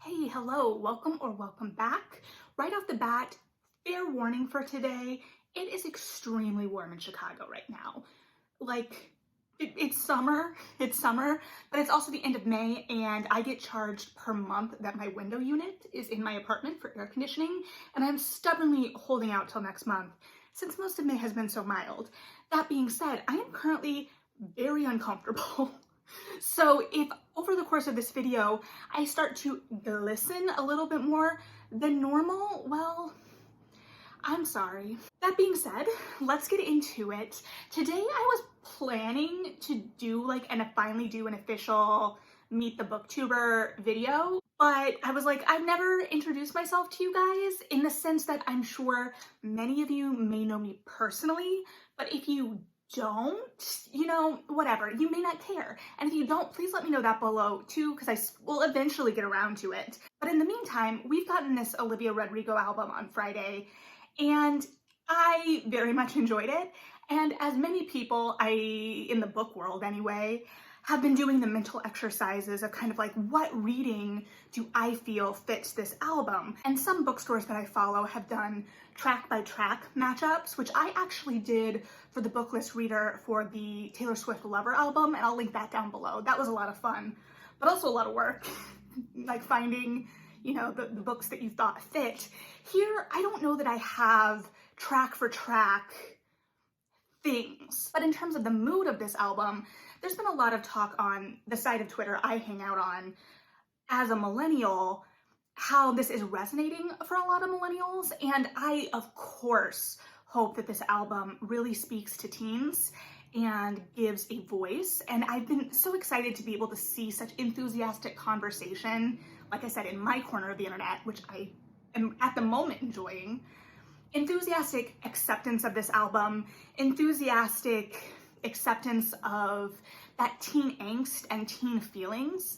Hey, hello, welcome or welcome back. Right off the bat, fair warning for today, it is extremely warm in Chicago right now. Like, it's summer, but it's also the end of May and I get charged per month that my window unit is in my apartment for air conditioning, and I'm stubbornly holding out till next month since most of May has been so mild. That being said, I am currently very uncomfortable. So if over the course of this video, I start to glisten a little bit more than normal, well, I'm sorry. That being said, let's get into it. Today I was planning to finally do an official Meet the Booktuber video, but I was like, I've never introduced myself to you guys in the sense that I'm sure many of you may know me personally, but if you don't, whatever, you may not care. And if you don't, please let me know that below too, because I will eventually get around to it. But in the meantime, we've gotten this Olivia Rodrigo album on Friday, and I very much enjoyed it. And as many people, in the book world anyway, have been doing the mental exercises of kind of like, what reading do I feel fits this album? And some bookstores that I follow have done track by track matchups, which I actually did for the book list reader for the Taylor Swift Lover album, and I'll link that down below. That was a lot of fun, but also a lot of work, like finding, the books that you thought fit. Here, I don't know that I have track for track things, but in terms of the mood of this album, there's been a lot of talk on the side of Twitter I hang out on as a millennial, how this is resonating for a lot of millennials. And I, of course, hope that this album really speaks to teens and gives a voice. And I've been so excited to be able to see such enthusiastic conversation, like I said, in my corner of the internet, which I am at the moment enjoying. Enthusiastic acceptance of this album, enthusiastic acceptance of that teen angst and teen feelings,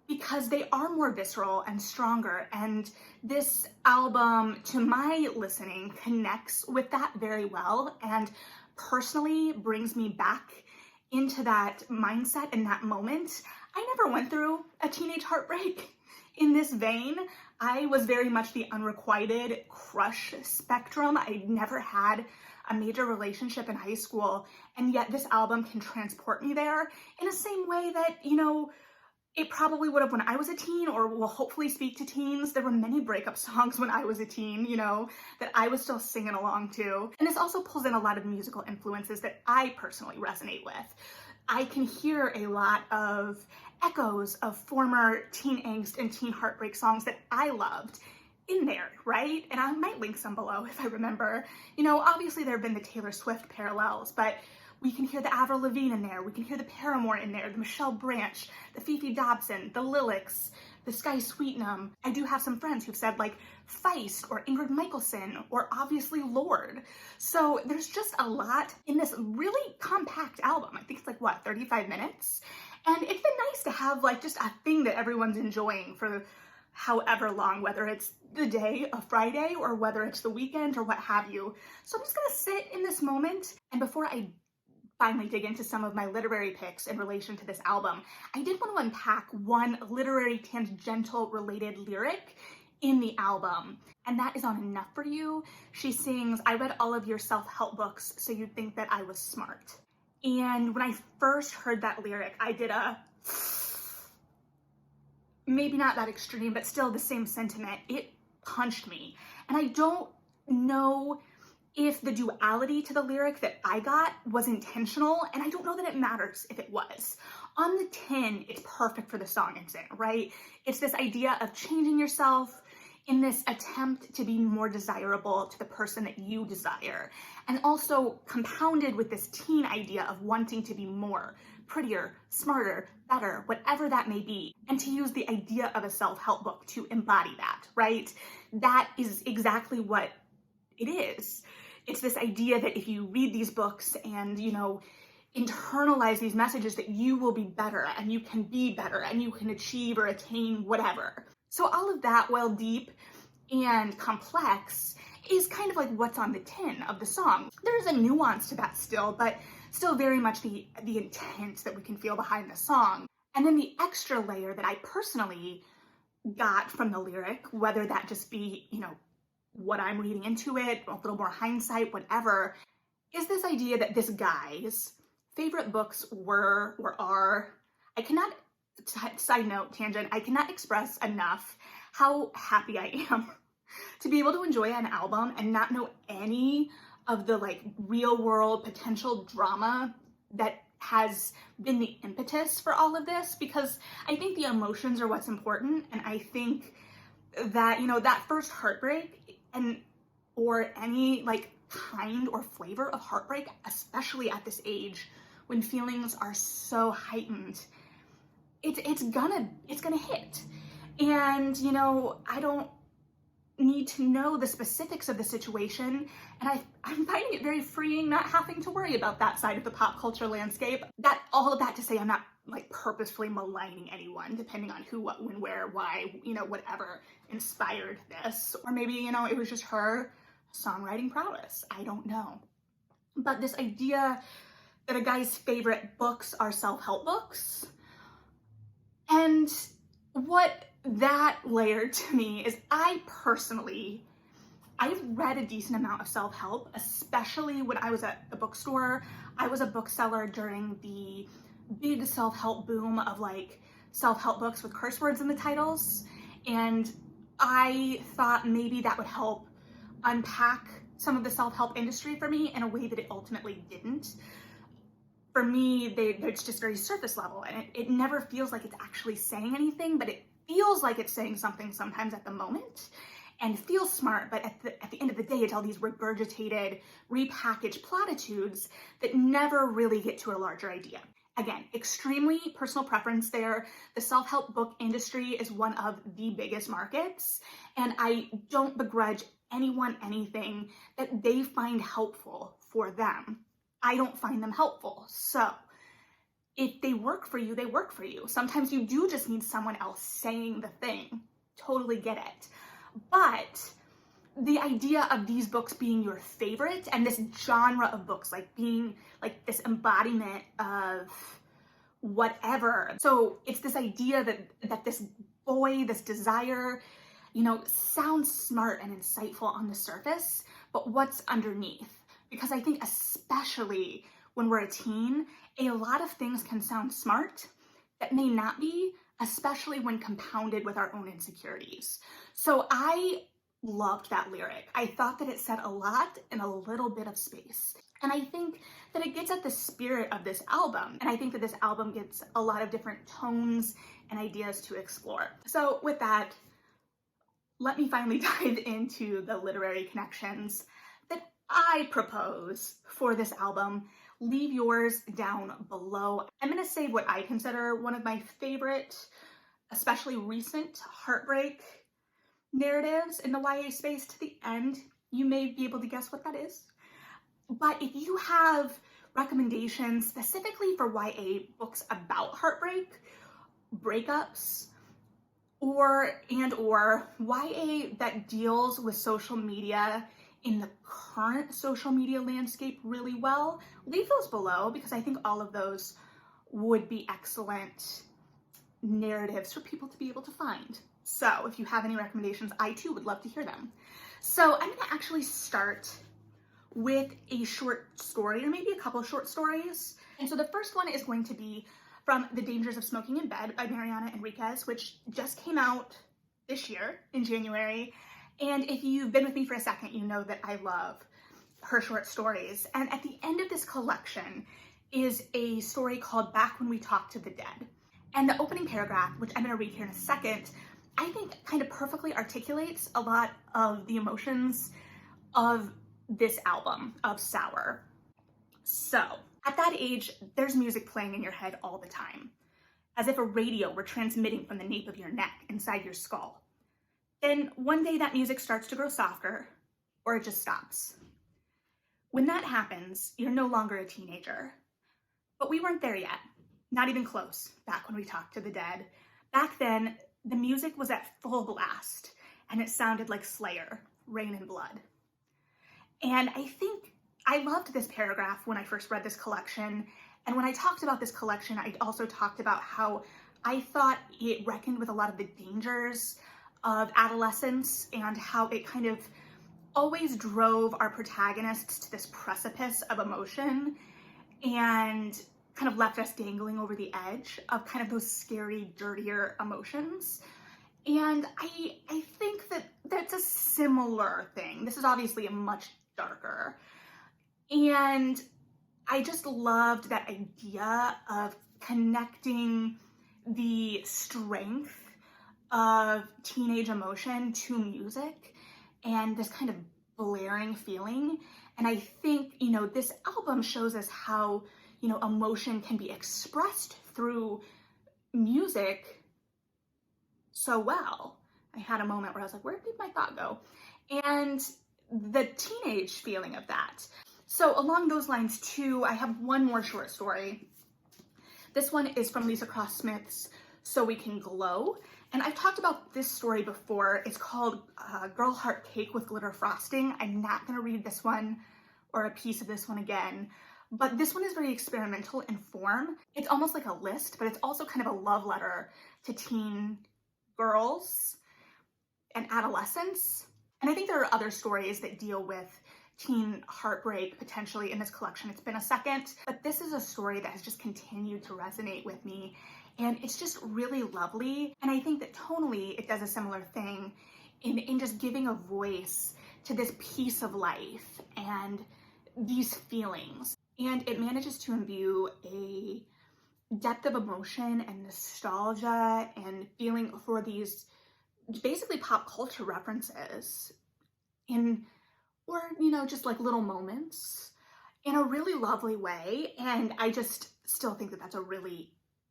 because they are more visceral and stronger. And this album, to my listening, connects with that very well and personally brings me back into that mindset and that moment. I never went through a teenage heartbreak in this vein. I was very much the unrequited crush spectrum. I never had a major relationship in high school, and yet this album can transport me there in the same way that, it probably would have when I was a teen, or will hopefully speak to teens. There were many breakup songs when I was a teen, that I was still singing along to. And this also pulls in a lot of musical influences that I personally resonate with. I can hear a lot of echoes of former teen angst and teen heartbreak songs that I loved in there, right? And I might link some below if I remember. Obviously there have been the Taylor Swift parallels, but we can hear the Avril Lavigne in there, we can hear the Paramore in there, the Michelle Branch, the Fifi Dobson, the Lilacs, the Sky Sweetnam. I do have some friends who've said like Feist or Ingrid Michaelson or obviously Lorde. So there's just a lot in this really compact album. I think it's like, 35 minutes? And it's been nice to have like just a thing that everyone's enjoying for however long, whether it's the day, a Friday, or whether it's the weekend or what have you. So I'm just gonna sit in this moment, and before I finally dig into some of my literary picks in relation to this album, I did want to unpack one literary tangential related lyric in the album, and that is on Enough for You. She sings, "I read all of your self-help books so you'd think that I was smart." And when I first heard that lyric, I did maybe not that extreme, but still the same sentiment. It punched me. And I don't know if the duality to the lyric that I got was intentional, and I don't know that it matters if it was. On the tin, it's perfect for the song it's in, right? It's this idea of changing yourself in this attempt to be more desirable to the person that you desire, and also compounded with this teen idea of wanting to be more, prettier, smarter, better, whatever that may be, and to use the idea of a self-help book to embody that, right? That is exactly what it is. It's this idea that if you read these books and, internalize these messages, that you will be better and you can be better and you can achieve or attain whatever. So all of that, while deep and complex, is kind of like what's on the tin of the song. There's a nuance to that still, but still very much the intent that we can feel behind the song. And then the extra layer that I personally got from the lyric, whether that just be, you know, what I'm reading into it, a little more hindsight, whatever, is this idea that this guy's favorite books were or are, I cannot, side note, tangent, I cannot express enough how happy I am to be able to enjoy an album and not know any of the like real world potential drama that has been the impetus for all of this, because I think the emotions are what's important. And I think that, you know, that first heartbreak and or any like kind or flavor of heartbreak, especially at this age when feelings are so heightened, it's gonna hit. And, you know, I don't need to know the specifics of the situation, and I'm finding it very freeing not having to worry about that side of the pop culture landscape. That all of that to say, I'm not like purposefully maligning anyone, depending on who, what, when, where, why, you know, whatever inspired this. Or maybe, you know, it was just her songwriting prowess. I don't know. But this idea that a guy's favorite books are self-help books, and what that layered to me is I've read a decent amount of self-help, especially when I was at the bookstore. I was a bookseller during the big self-help boom of like self-help books with curse words in the titles. And I thought maybe that would help unpack some of the self-help industry for me in a way that it ultimately didn't. For me, it's just very surface level, and it never feels like it's actually saying anything, but it feels like it's saying something sometimes at the moment and feels smart, but at the end of the day, it's all these regurgitated, repackaged platitudes that never really get to a larger idea. Again, extremely personal preference there. The self-help book industry is one of the biggest markets, and I don't begrudge anyone anything that they find helpful for them. I don't find them helpful. So if they work for you, they work for you. Sometimes you do just need someone else saying the thing. Totally get it. But the idea of these books being your favorite and this genre of books like being like this embodiment of whatever. So it's this idea that this boy, this desire, you know, sounds smart and insightful on the surface, but what's underneath? Because I think especially when we're a teen, a lot of things can sound smart that may not be, especially when compounded with our own insecurities. So I loved that lyric. I thought that it said a lot in a little bit of space. And I think that it gets at the spirit of this album. And I think that this album gets a lot of different tones and ideas to explore. So with that, let me finally dive into the literary connections that I propose for this album. Leave yours down below. I'm gonna save what I consider one of my favorite, especially recent heartbreak narratives in the YA space to the end. You may be able to guess what that is. But if you have recommendations specifically for YA books about heartbreak, breakups, or YA that deals with social media in the current social media landscape really well, leave those below, because I think all of those would be excellent narratives for people to be able to find. So if you have any recommendations, I too would love to hear them. So I'm gonna actually start with a short story, or maybe a couple of short stories. And so the first one is going to be from The Dangers of Smoking in Bed by Mariana Enriquez, which just came out this year in January. And if you've been with me for a second, you know that I love her short stories. And at the end of this collection is a story called Back When We Talked to the Dead. And the opening paragraph, which I'm gonna read here in a second, I think kind of perfectly articulates a lot of the emotions of this album, of Sour. So, at that age, there's music playing in your head all the time, as if a radio were transmitting from the nape of your neck inside your skull. Then one day that music starts to grow softer, or it just stops. When that happens, you're no longer a teenager. But we weren't there yet, not even close, back when we talked to the dead. Back then, the music was at full blast, and it sounded like Slayer, Rain and Blood. And I think I loved this paragraph when I first read this collection. And when I talked about this collection, I also talked about how I thought it reckoned with a lot of the dangers of adolescence and how it kind of always drove our protagonists to this precipice of emotion and kind of left us dangling over the edge of kind of those scary, dirtier emotions. And I think that that's a similar thing. This is obviously a much darker. And I just loved that idea of connecting the strength of teenage emotion to music and this kind of blaring feeling. And I think, this album shows us how, emotion can be expressed through music so well. I had a moment where I was like, where did my thought go? And the teenage feeling of that. So along those lines too, I have one more short story. This one is from Lisa Cross Smith's So We Can Glow. And I've talked about this story before. It's called Girl Heart Cake with Glitter Frosting. I'm not gonna read this one or a piece of this one again, but this one is very experimental in form. It's almost like a list, but it's also kind of a love letter to teen girls and adolescents. And I think there are other stories that deal with teen heartbreak potentially in this collection. It's been a second, but this is a story that has just continued to resonate with me. And it's just really lovely. And I think that tonally, it does a similar thing in just giving a voice to this piece of life and these feelings. And it manages to imbue a depth of emotion and nostalgia and feeling for these basically pop culture references just like little moments in a really lovely way. And I just still think that that's a really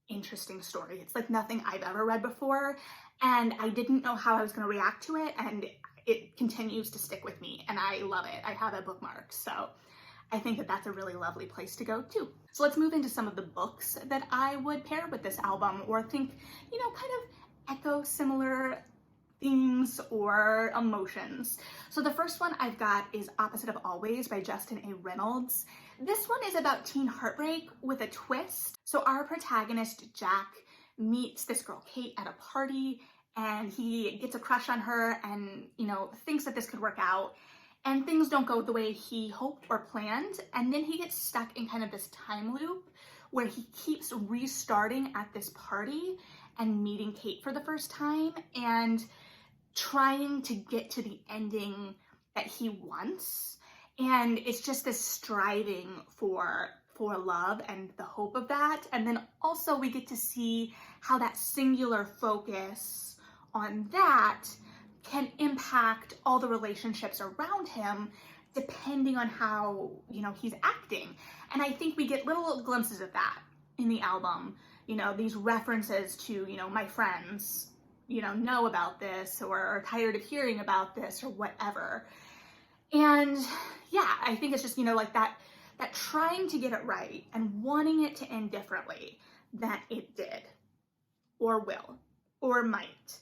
interesting story. It's like nothing I've ever read before, and I didn't know how I was going to react to it, and it continues to stick with me, and I love it. I have it bookmarked, so I think that that's a really lovely place to go too. So let's move into some of the books that I would pair with this album or think, kind of echo similar themes or emotions. So the first one I've got is Opposite of Always by Justin A. Reynolds. This one is about teen heartbreak with a twist. So our protagonist, Jack, meets this girl, Kate, at a party, and he gets a crush on her and, thinks that this could work out. And things don't go the way he hoped or planned. And then he gets stuck in kind of this time loop where he keeps restarting at this party and meeting Kate for the first time and trying to get to the ending that he wants. And it's just this striving for love and the hope of that. And then also we get to see how that singular focus on that can impact all the relationships around him depending on how, he's acting. And I think we get little glimpses of that in the album, these references to, my friends, know about this or are tired of hearing about this or whatever. And yeah, I think it's just, like that trying to get it right and wanting it to end differently than it did or will or might.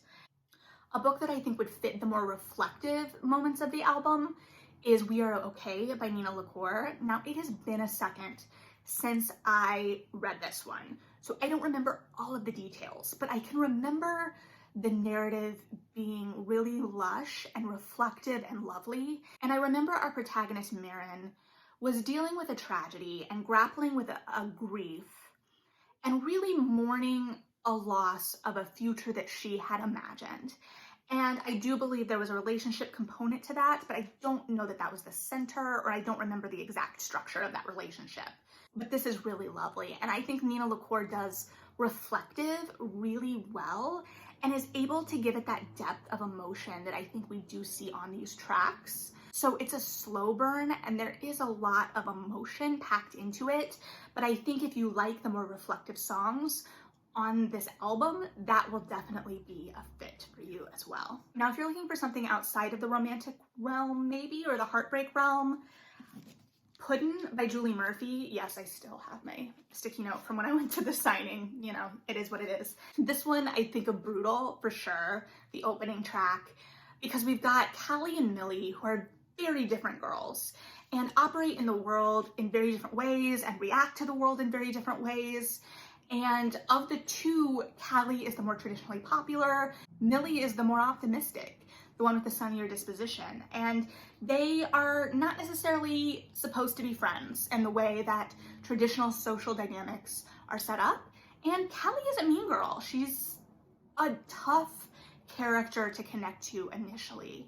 A book that I think would fit the more reflective moments of the album is We Are Okay by Nina LaCour. Now, it has been a second since I read this one, so I don't remember all of the details, but I can remember the narrative being really lush and reflective and lovely. And I remember our protagonist, Marin, was dealing with a tragedy and grappling with a grief and really mourning a loss of a future that she had imagined. And I do believe there was a relationship component to that, but I don't know that that was the center, or I don't remember the exact structure of that relationship. But this is really lovely. And I think Nina LaCour does reflective really well and is able to give it that depth of emotion that I think we do see on these tracks. So it's a slow burn and there is a lot of emotion packed into it, but I think if you like the more reflective songs on this album, that will definitely be a fit for you as well. Now, if you're looking for something outside of the romantic realm maybe, or the heartbreak realm, Puddin by Julie Murphy. Yes, I still have my sticky note from when I went to the signing. It is what it is. This one, I think of Brutal for sure, the opening track, because we've got Callie and Millie, who are very different girls and operate in the world in very different ways and react to the world in very different ways. And of the two, Callie is the more traditionally popular, Millie is the more optimistic, the one with the sunnier disposition. And they are not necessarily supposed to be friends in the way that traditional social dynamics are set up. And Callie is a mean girl. She's a tough character to connect to initially,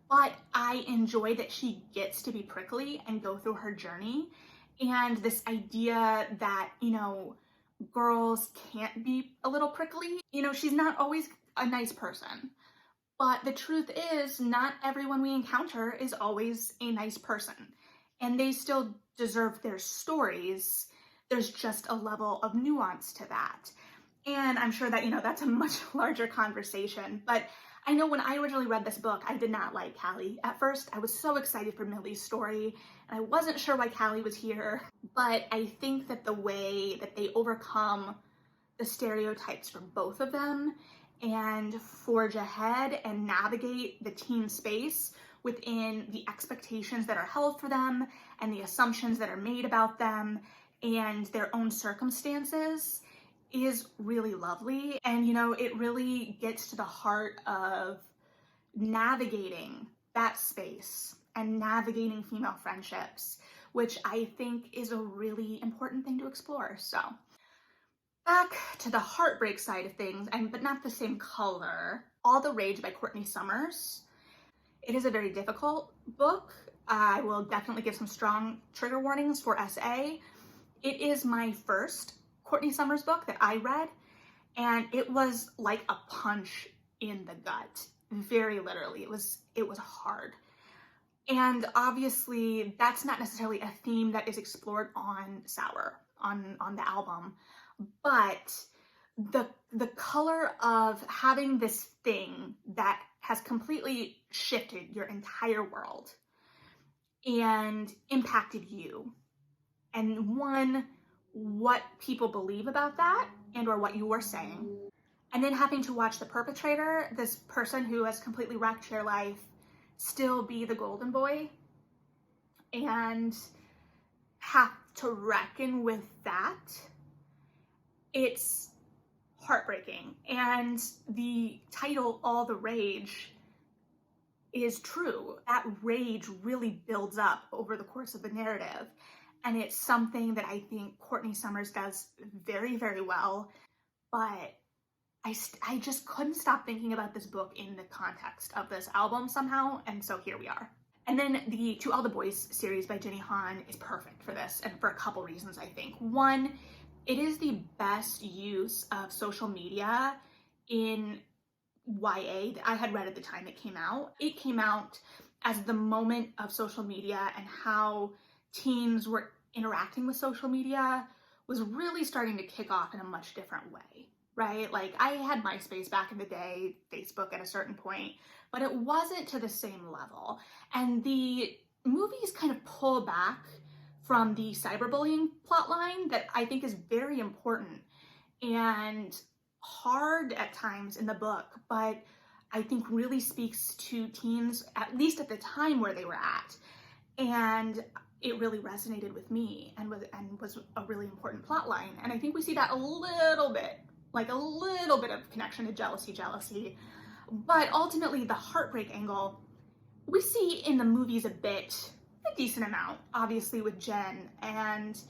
but I enjoy that she gets to be prickly and go through her journey. And this idea that, girls can't be a little prickly. She's not always a nice person. But the truth is, not everyone we encounter is always a nice person. And they still deserve their stories. There's just a level of nuance to that. And I'm sure that, that's a much larger conversation. But I know when I originally read this book, I did not like Callie at first. I was so excited for Millie's story, and I wasn't sure why Callie was here. But I think that the way that they overcome the stereotypes for both of them and forge ahead and navigate the teen space within the expectations that are held for them and the assumptions that are made about them and their own circumstances is really lovely. And, it really gets to the heart of navigating that space and navigating female friendships, which I think is a really important thing to explore. So back to the heartbreak side of things, but not the same color, All the Rage by Courtney Summers. It is a very difficult book. I will definitely give some strong trigger warnings for SA. It is my first Courtney Summers book that I read, and it was like a punch in the gut, very literally. It was hard. And obviously that's not necessarily a theme that is explored on Sour, on the album, but the color of having this thing that has completely shifted your entire world and impacted you, and what people believe about that and or what you were saying. And then having to watch the perpetrator, this person who has completely wrecked your life, still be the golden boy and have to reckon with that. It's heartbreaking. And the title, All the Rage, is true. That rage really builds up over the course of the narrative. And it's something that I think Courtney Summers does very, very well. But I just couldn't stop thinking about this book in the context of this album somehow. And so here we are. And then the To All the Boys series by Jenny Han is perfect for this, and for a couple reasons, I think. One, it is the best use of social media in YA that I had read at the time it came out. It came out as the moment of social media and how teens were interacting with social media was really starting to kick off in a much different way, right? Like, I had MySpace back in the day, Facebook at a certain point, but it wasn't to the same level. And the movies kind of pull back from the cyberbullying plotline that I think is very important and hard at times in the book, but I think really speaks to teens, at least at the time where they were at. And it really resonated with me and was a really important plot line. And I think we see that a little bit of connection to jealousy. But ultimately, the heartbreak angle, we see in the movies a decent amount, obviously with Jen and,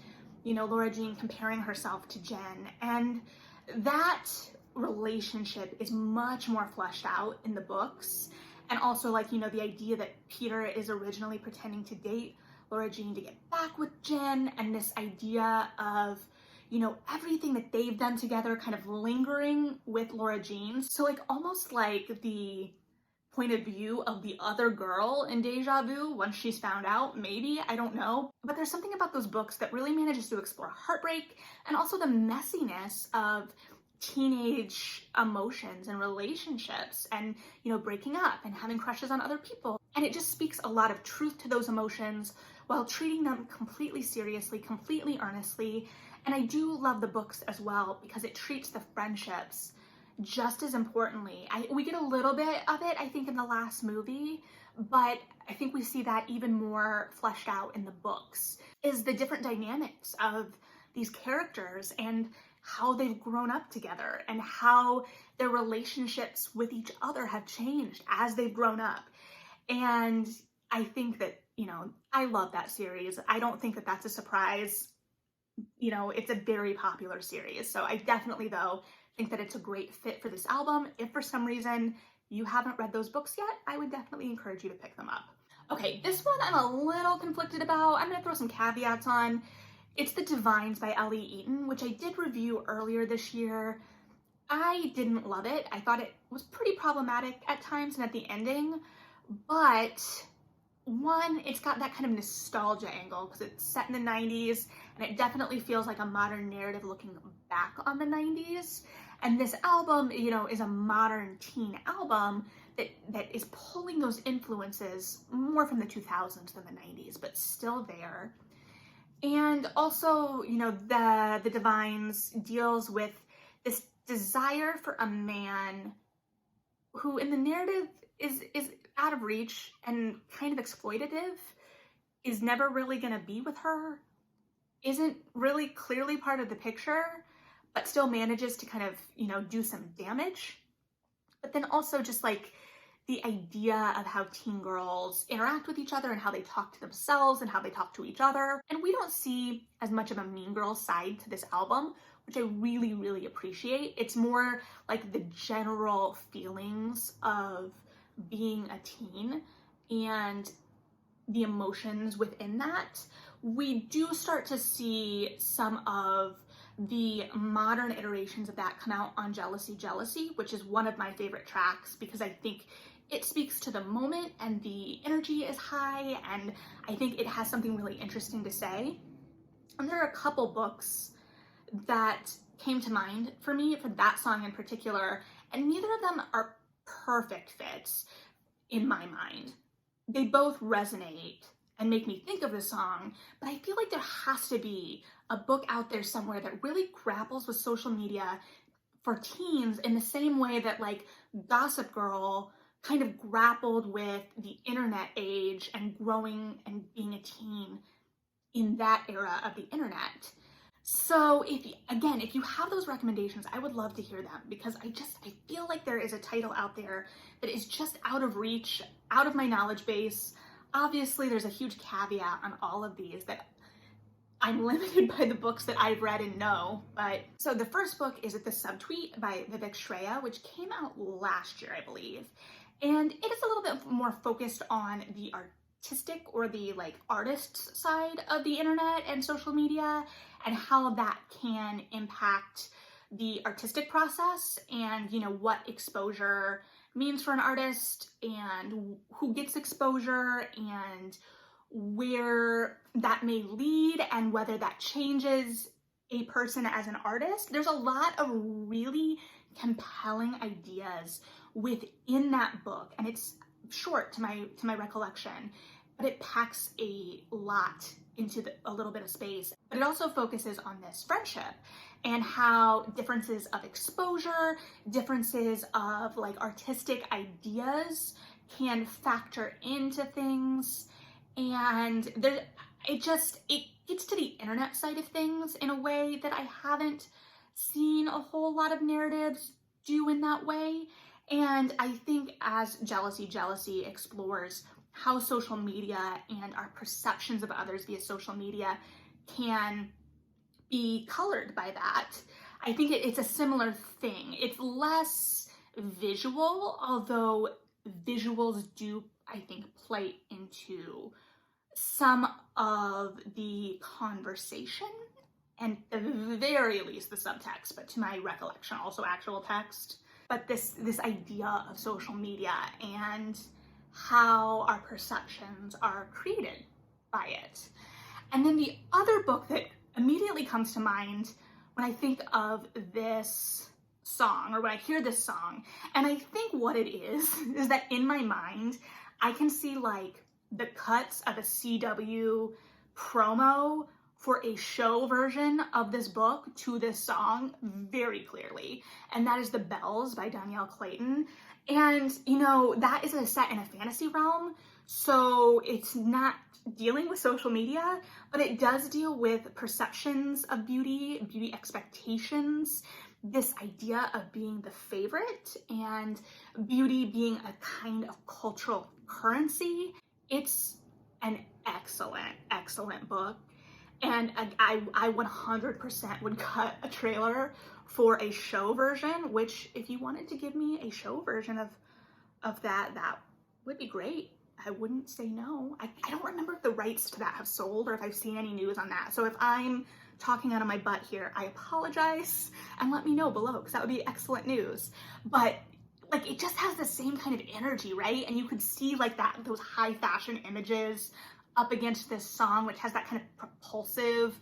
Laura Jean comparing herself to Jen. And that relationship is much more fleshed out in the books. And also, the idea that Peter is originally pretending to date Laura Jean to get back with Jen, and this idea of, everything that they've done together kind of lingering with Laura Jean. So almost like the point of view of the other girl in Deja Vu once she's found out, maybe, I don't know. But there's something about those books that really manages to explore heartbreak and also the messiness of teenage emotions and relationships and, breaking up and having crushes on other people. And it just speaks a lot of truth to those emotions while treating them completely seriously, completely earnestly. And I do love the books as well because it treats the friendships just as importantly. We get a little bit of it, I think, in the last movie, but I think we see that even more fleshed out in the books, is the different dynamics of these characters and how they've grown up together and how their relationships with each other have changed as they've grown up. And I think that, you know, I love that series. I don't think that that's a surprise. You know, it's a very popular series. So I definitely, though, think that it's a great fit for this album. If for some reason you haven't read those books yet, I would definitely encourage you to pick them up. Okay, this one I'm a little conflicted about. I'm gonna throw some caveats on. It's The Divines by Ellie Eaton, which I did review earlier this year. I didn't love it. I thought it was pretty problematic at times and at the ending, but one, it's got that kind of nostalgia angle because it's set in the 90s and it definitely feels like a modern narrative looking back on the 90s. And this album, you know, is a modern teen album that is pulling those influences more from the 2000s than the 90s, but still there. And also, you know, the Divines deals with this desire for a man who in the narrative is out of reach and kind of exploitative, is never really gonna be with her, isn't really clearly part of the picture, but still manages to kind of, you know, do some damage. But then also just like the idea of how teen girls interact with each other and how they talk to themselves and how they talk to each other. And we don't see as much of a mean girl side to this album, which I really, really appreciate. It's more like the general feelings of being a teen and the emotions within that. We do start to see some of the modern iterations of that come out on Jealousy, Jealousy, which is one of my favorite tracks because I think it speaks to the moment and the energy is high and I think it has something really interesting to say. And there are a couple books that came to mind for me for that song in particular, and neither of them are perfect fits in my mind. They both resonate and make me think of the song, but I feel like there has to be a book out there somewhere that really grapples with social media for teens in the same way that like Gossip Girl kind of grappled with the internet age and growing and being a teen in that era of the internet. So if you have those recommendations, I would love to hear them because I feel like there is a title out there that is just out of reach, out of my knowledge base. Obviously, there's a huge caveat on all of these that I'm limited by the books that I've read and know. But so the first book is The Subtweet by Vivek Shreya, which came out last year, I believe. And it is a little bit more focused on the artistic or the like artist's side of the internet and social media and how that can impact the artistic process and, you know, what exposure means for an artist and who gets exposure and where that may lead and whether that changes a person as an artist. There's a lot of really compelling ideas within that book, and it's short to my recollection, but it packs a lot into a little bit of space. But it also focuses on this friendship and how differences of exposure, differences of like artistic ideas can factor into things. And it gets to the internet side of things in a way that I haven't seen a whole lot of narratives do in that way. And I think as Jealousy, Jealousy explores how social media and our perceptions of others via social media can be colored by that, I think it's a similar thing. It's less visual, although visuals do, I think, play into some of the conversation and at the very least the subtext, but to my recollection, also actual text. But this idea of social media and how our perceptions are created by it. And then the other book that immediately comes to mind when I think of this song or when I hear this song, and I think what it is that in my mind, I can see like the cuts of a CW promo for a show version of this book to this song very clearly. And that is The Bells by Danielle Clayton. And, you know, that is set in a fantasy realm. So it's not dealing with social media, but it does deal with perceptions of beauty, beauty expectations, this idea of being the favorite, and beauty being a kind of cultural currency. It's an excellent, excellent book. And I 100% would cut a trailer for a show version, which if you wanted to give me a show version of that would be great. I wouldn't say no. I don't remember if the rights to that have sold or if I've seen any news on that. So if I'm talking out of my butt here, I apologize, and let me know below, because that would be excellent news. But like, it just has the same kind of energy, right? And you could see like those high fashion images up against this song, which has that kind of propulsive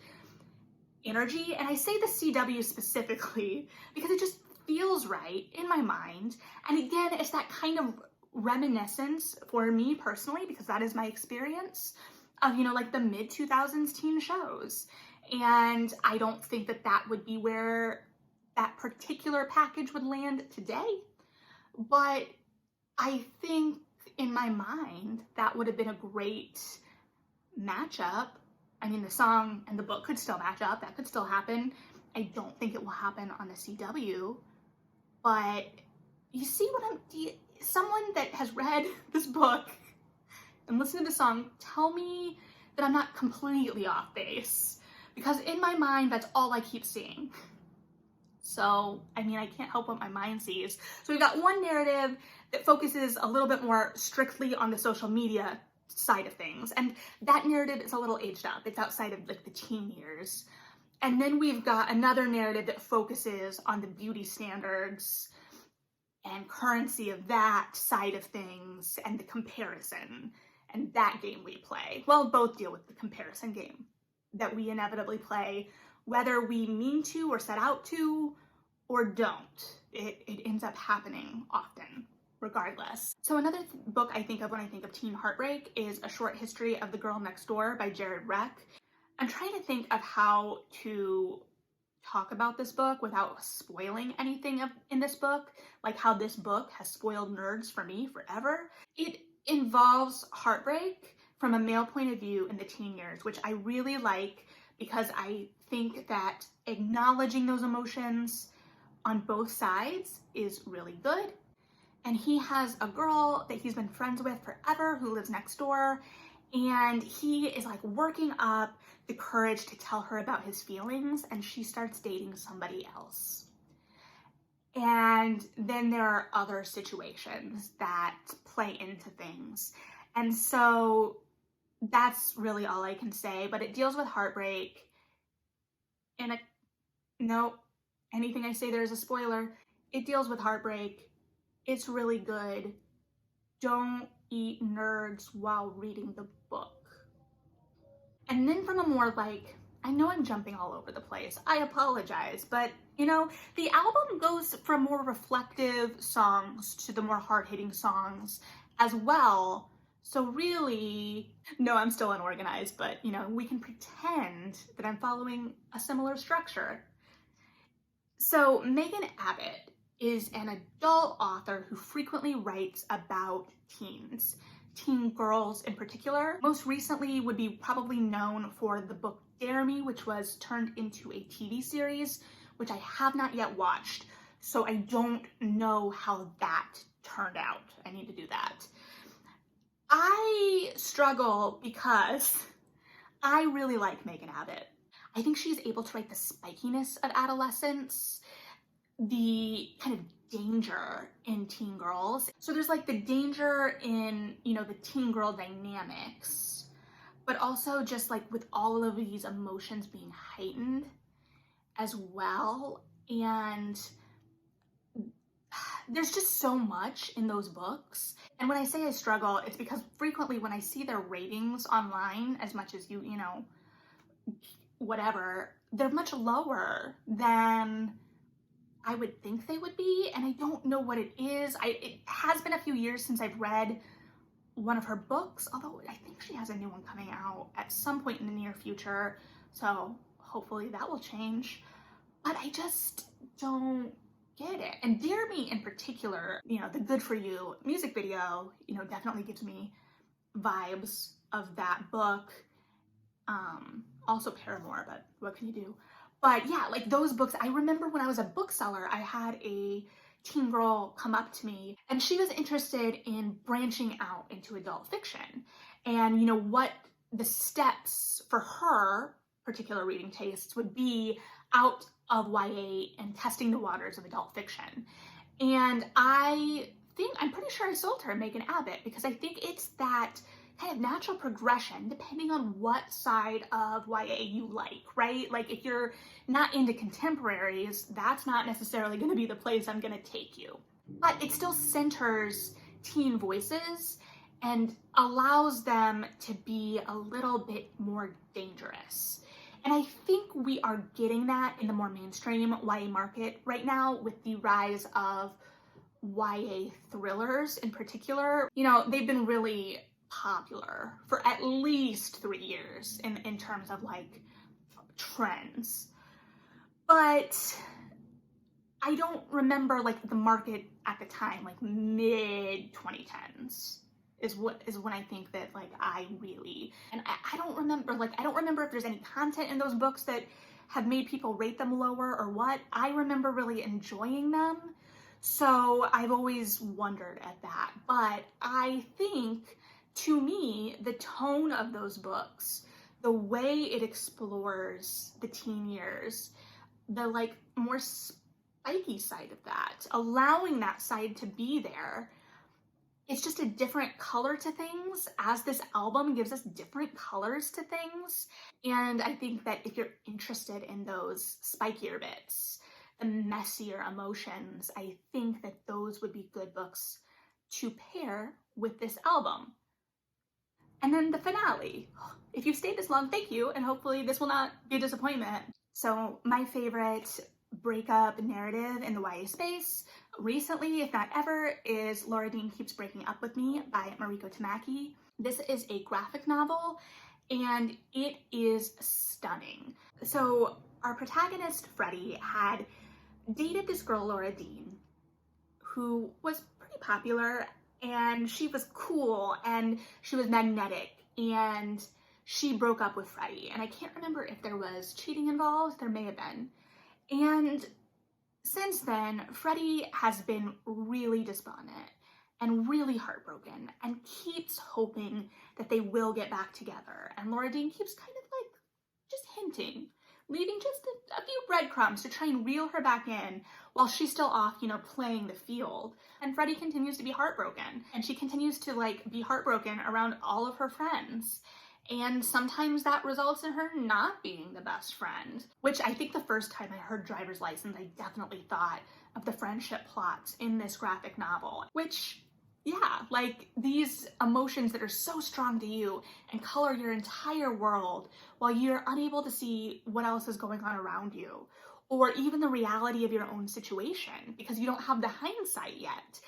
energy. And I say the CW specifically because it just feels right in my mind. And again, it's that kind of reminiscence for me personally, because that is my experience of, you know, like the mid 2000s teen shows. And I don't think that that would be where that particular package would land today. But I think in my mind, that would have been a great matchup. I mean, the song and the book could still match up. That could still happen. I don't think it will happen on the CW. But you see what someone that has read this book and listened to the song, tell me that I'm not completely off base. Because in my mind, that's all I keep seeing. So, I mean, I can't help what my mind sees. So we've got one narrative that focuses a little bit more strictly on the social media side of things. And that narrative is a little aged up. It's outside of like the teen years. And then we've got another narrative that focuses on the beauty standards and currency of that side of things and the comparison and that game we play. Well, both deal with the comparison game that we inevitably play, whether we mean to or set out to or don't. It ends up happening often, regardless. So another book I think of when I think of teen heartbreak is A Short History of the Girl Next Door by Jared Reck. I'm trying to think of how to talk about this book without spoiling anything in this book, like how this book has spoiled nerds for me forever. It involves heartbreak from a male point of view in the teen years, which I really like because I think that acknowledging those emotions on both sides is really good. And he has a girl that he's been friends with forever who lives next door, and he is like working up the courage to tell her about his feelings, and she starts dating somebody else. And then there are other situations that play into things. And so that's really all I can say, but it deals with heartbreak in anything I say there's a spoiler. It deals with heartbreak. It's really good. Don't eat nerds while reading the book. And then from a more like, I know I'm jumping all over the place, I apologize, but you know, the album goes from more reflective songs to the more hard-hitting songs as well. So really, no, I'm still unorganized, but you know, we can pretend that I'm following a similar structure. So Megan Abbott is an adult author who frequently writes about teens, teen girls in particular. Most recently would be probably known for the book Dare Me, which was turned into a TV series, which I have not yet watched. So I don't know how that turned out. I need to do that. I struggle because I really like Megan Abbott. I think she's able to write the spikiness of adolescence, the kind of danger in teen girls. So there's like the danger in, you know, the teen girl dynamics, but also just like with all of these emotions being heightened as well. And there's just so much in those books. And when I say I struggle, it's because frequently when I see their ratings online, as much as you know, whatever, they're much lower than I would think they would be. And I don't know what it is. It has been a few years since I've read one of her books, although I think she has a new one coming out at some point in the near future. So hopefully that will change. But I just don't get it. And Dear Me in particular, you know, the Good For You music video, you know, definitely gives me vibes of that book. Also Paramore, but what can you do? But yeah, like those books, I remember when I was a bookseller, I had a teen girl come up to me and she was interested in branching out into adult fiction and, you know, what the steps for her particular reading tastes would be out of YA and testing the waters of adult fiction. And I'm pretty sure I sold her Megan Abbott because I think it's that kind of natural progression depending on what side of YA you like, right? Like if you're not into contemporaries, that's not necessarily going to be the place I'm going to take you. But it still centers teen voices and allows them to be a little bit more dangerous. And I think we are getting that in the more mainstream YA market right now with the rise of YA thrillers in particular. You know, they've been really popular for at least 3 years in terms of like trends. But I don't remember like the market at the time, like mid 2010s is when I think that like I don't remember if there's any content in those books that have made people rate them lower or what. I remember really enjoying them. So I've always wondered at that. But I think to me, the tone of those books, the way it explores the teen years, the like more spiky side of that, allowing that side to be there, it's just a different color to things, as this album gives us different colors to things. And I think that if you're interested in those spikier bits, the messier emotions, I think that those would be good books to pair with this album. And then the finale. If you've stayed this long, thank you, and hopefully this will not be a disappointment. So my favorite breakup narrative in the YA space recently, if not ever, is Laura Dean Keeps Breaking Up With Me by Mariko Tamaki. This is a graphic novel and it is stunning. So our protagonist, Freddie, had dated this girl, Laura Dean, who was pretty popular and she was cool and she was magnetic, and she broke up with Freddie. And I can't remember if there was cheating involved, there may have been. And since then, Freddie has been really despondent and really heartbroken and keeps hoping that they will get back together. And Laura Dean keeps kind of like just hinting, leaving just a few breadcrumbs to try and reel her back in while she's still off, you know, playing the field. And Freddie continues to be heartbroken, and she continues to like be heartbroken around all of her friends. And sometimes that results in her not being the best friend, which I think the first time I heard Driver's License, I definitely thought of the friendship plots in this graphic novel, which, yeah, like these emotions that are so strong to you and color your entire world while you're unable to see what else is going on around you, or even the reality of your own situation because you don't have the hindsight yet.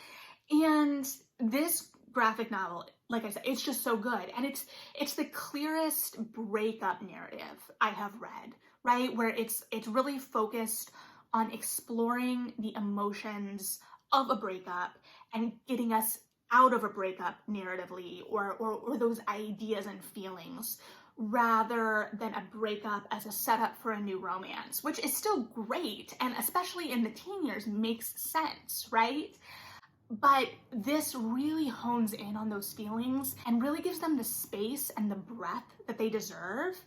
And this graphic novel, like I said, it's just so good. And it's the clearest breakup narrative I have read, right? Where it's really focused on exploring the emotions of a breakup and getting us out of a breakup narratively, or those ideas and feelings, rather than a breakup as a setup for a new romance, which is still great, and especially in the teen years makes sense, right? But this really hones in on those feelings and really gives them the space and the breath that they deserve.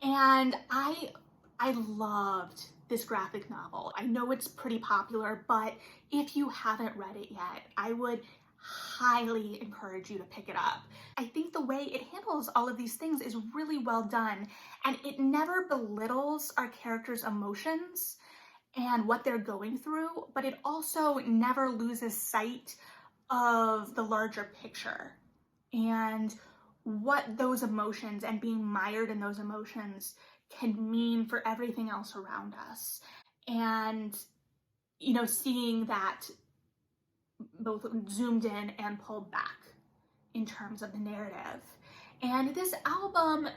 And I loved this graphic novel. I know it's pretty popular, but if you haven't read it yet, I would highly encourage you to pick it up. I think the way it handles all of these things is really well done, and it never belittles our characters' emotions and what they're going through, but it also never loses sight of the larger picture and what those emotions and being mired in those emotions can mean for everything else around us. And, you know, seeing that both zoomed in and pulled back in terms of the narrative. And this album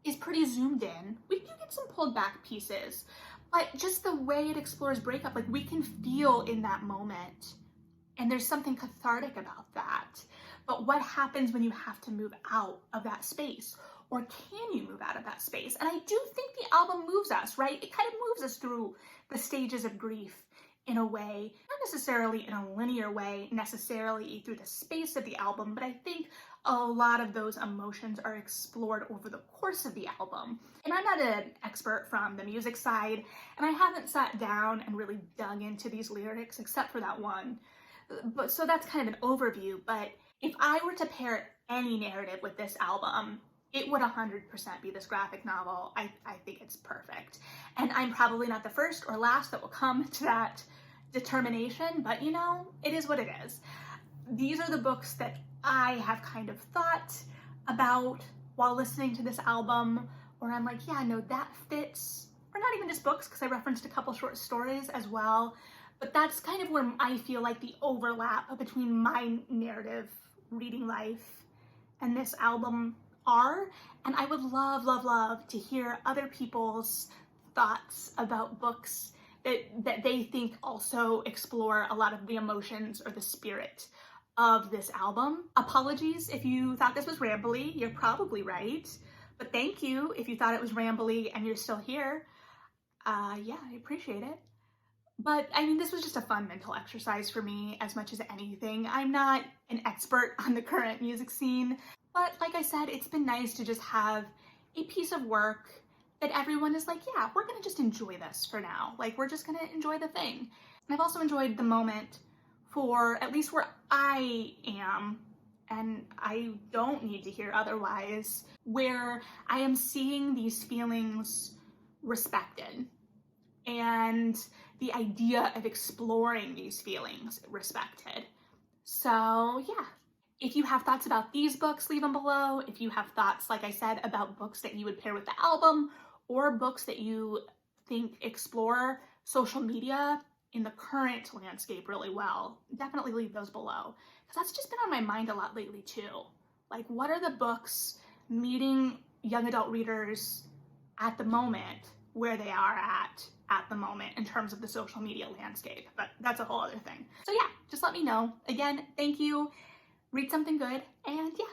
is pretty zoomed in. We do get some pulled back pieces, but just the way it explores breakup, like we can feel in that moment. And there's something cathartic about that. but what happens when you have to move out of that space? Or can you move out of that space? And I do think the album moves us, right? It kind of moves us through the stages of grief in a way, not necessarily in a linear way, necessarily through the space of the album, but I think a lot of those emotions are explored over the course of the album. And I'm not an expert from the music side, and I haven't sat down and really dug into these lyrics except for that one. But so that's kind of an overview, but if I were to pair any narrative with this album, it would 100% be this graphic novel. I think it's perfect. And I'm probably not the first or last that will come to that determination, but you know, it is what it is. These are the books that I have kind of thought about while listening to this album, where I'm like, yeah, no, that fits. Or not even just books, because I referenced a couple short stories as well. But that's kind of where I feel like the overlap between my narrative reading life and this album are. And I would love, love, love to hear other people's thoughts about books that they think also explore a lot of the emotions or the spirit of this album. Apologies if you thought this was rambly, you're probably right. But thank you if you thought it was rambly and you're still here. Yeah, I appreciate it. But I mean, this was just a fun mental exercise for me as much as anything. I'm not an expert on the current music scene, but like I said, it's been nice to just have a piece of work that everyone is like, yeah, we're gonna just enjoy this for now. Like, we're just gonna enjoy the thing. And I've also enjoyed the moment for at least where I am, and I don't need to hear otherwise, where I am seeing these feelings respected and the idea of exploring these feelings respected. So yeah, if you have thoughts about these books, leave them below. If you have thoughts, like I said, about books that you would pair with the album or books that you think explore social media in the current landscape really well, definitely leave those below. Because that's just been on my mind a lot lately too. Like, what are the books meeting young adult readers at the moment, where they are at the moment in terms of the social media landscape? But that's a whole other thing. So yeah, just let me know. Again, thank you. Read something good, and yeah,